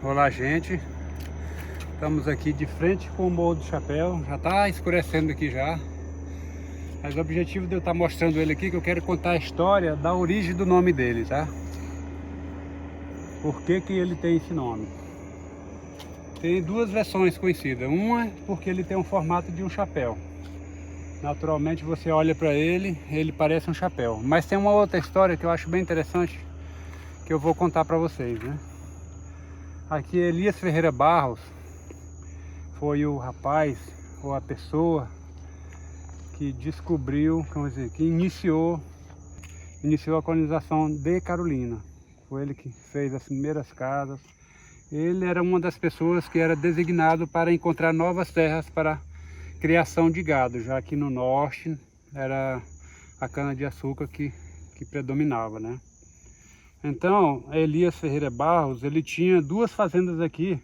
Olá, gente. Estamos aqui de frente com o Morro do Chapéu. Já está escurecendo aqui já. Mas o objetivo de eu estar mostrando ele aqui é que eu quero contar a história da origem do nome dele, tá? Por que que ele tem esse nome? Tem duas versões conhecidas. Uma é porque ele tem um formato de um chapéu. Naturalmente você olha para ele, ele parece um chapéu. Mas tem uma outra história que eu acho bem interessante, que eu vou contar para vocês, né? Aqui Elias Ferreira Barros foi o rapaz ou a pessoa que descobriu, vamos dizer, que iniciou a colonização de Carolina. Foi ele que fez as primeiras casas. Ele era uma das pessoas que era designado para encontrar novas terras para criação de gado, já que no norte era a cana-de-açúcar que predominava, né? Então, Elias Ferreira Barros, ele tinha duas fazendas aqui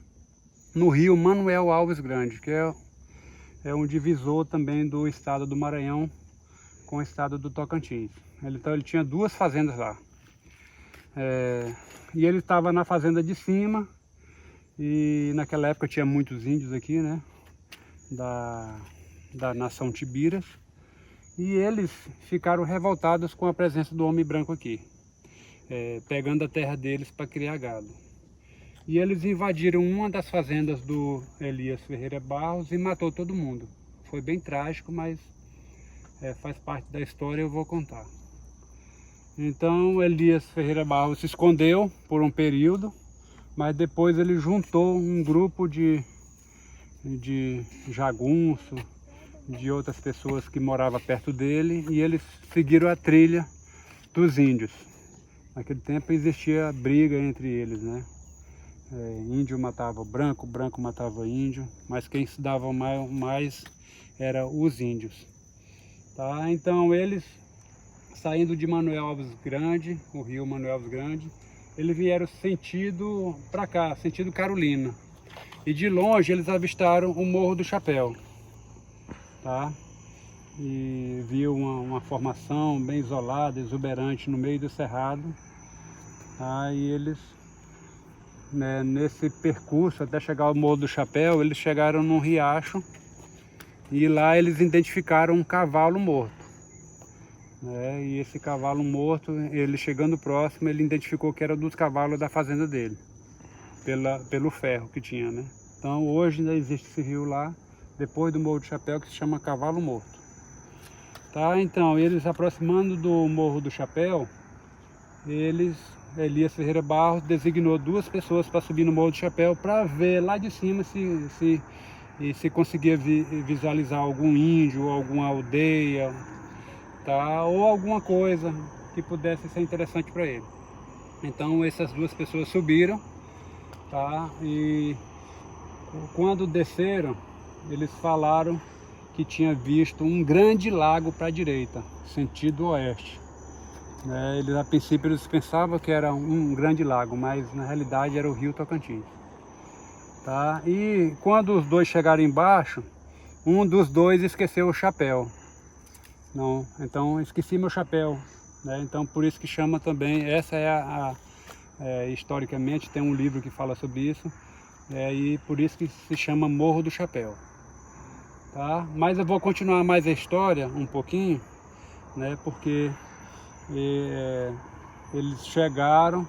no rio Manuel Alves Grande, que é um divisor também do estado do Maranhão com o estado do Tocantins. Então ele tinha duas fazendas lá. E ele estava na fazenda de cima, e naquela época tinha muitos índios aqui, né? Da nação Tibiras. E eles ficaram revoltados com a presença do homem branco aqui. Pegando a terra deles para criar gado. E eles invadiram uma das fazendas do Elias Ferreira Barros e matou todo mundo. Foi bem trágico, mas faz parte da história, eu vou contar. Então Elias Ferreira Barros se escondeu por um período, mas depois ele juntou um grupo de jagunço, de outras pessoas que moravam perto dele, e eles seguiram a trilha dos índios. Naquele tempo existia briga entre eles, né? Índio matava branco, branco matava índio, mas quem se dava mais eram os índios. Tá? Então eles, saindo de Manuel Alves Grande, o rio Manuel Alves Grande, eles vieram sentido para cá, sentido Carolina. E de longe eles avistaram o Morro do Chapéu. Tá? E viu uma formação bem isolada, exuberante no meio do cerrado. Aí eles, né, nesse percurso até chegar ao Morro do Chapéu, eles chegaram num riacho e lá eles identificaram um cavalo morto. E esse cavalo morto, ele chegando próximo, ele identificou que era dos cavalos da fazenda dele, pelo ferro que tinha, né? Então hoje ainda existe esse rio lá, depois do Morro do Chapéu, que se chama Cavalo Morto. Tá? Então eles aproximando do Morro do Chapéu, Elias Ferreira Barros designou duas pessoas para subir no Morro do Chapéu para ver lá de cima se conseguia visualizar algum índio, ou alguma aldeia, tá? Ou alguma coisa que pudesse ser interessante para ele. Então essas duas pessoas subiram, tá? E quando desceram, eles falaram que tinha visto um grande lago para a direita, sentido oeste. Eles, a princípio eles pensavam que era um grande lago, mas na realidade era o rio Tocantins. Tá? E quando os dois chegaram embaixo, um dos dois esqueceu o chapéu. Não, então esqueci meu chapéu. Então por isso que chama também, essa é historicamente tem um livro que fala sobre isso, e por isso que se chama Morro do Chapéu. Tá? Mas eu vou continuar mais a história um pouquinho, né, porque eles chegaram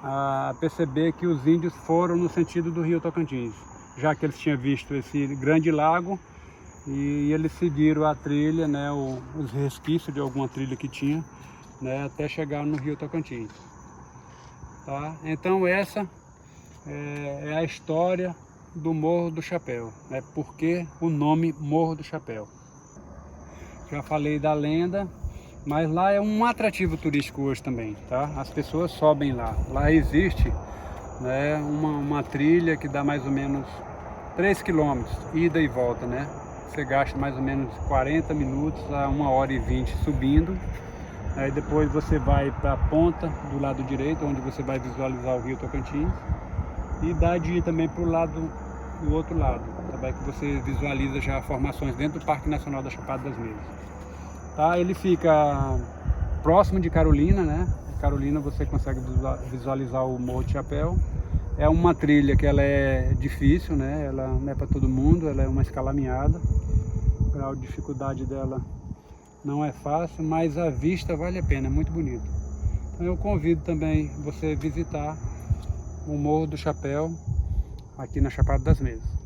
a perceber que os índios foram no sentido do rio Tocantins, já que eles tinham visto esse grande lago, e eles seguiram a trilha, né, os resquícios de alguma trilha que tinha, né, até chegar no rio Tocantins. Tá? Então essa é a história do Morro do Chapéu, né? Por que o nome Morro do Chapéu? Já falei da lenda, mas lá é um atrativo turístico hoje também, tá? As pessoas sobem lá. Lá existe, né, uma trilha que dá mais ou menos 3 quilômetros, ida e volta, né? Você gasta mais ou menos 40 minutos a 1h20 subindo. Aí depois você vai para a ponta do lado direito, onde você vai visualizar o rio Tocantins. E dá de ir também para o outro lado, também, que você visualiza já formações dentro do Parque Nacional da Chapada das Mesas. Tá? Ele fica próximo de Carolina, né? Carolina você consegue visualizar o Morro do Chapéu. É uma trilha que ela é difícil, né? Ela não é para todo mundo, ela é uma escalaminhada. O grau de dificuldade dela não é fácil, mas a vista vale a pena, é muito bonito. Então eu convido também você a visitar o Morro do Chapéu, aqui na Chapada das Mesas.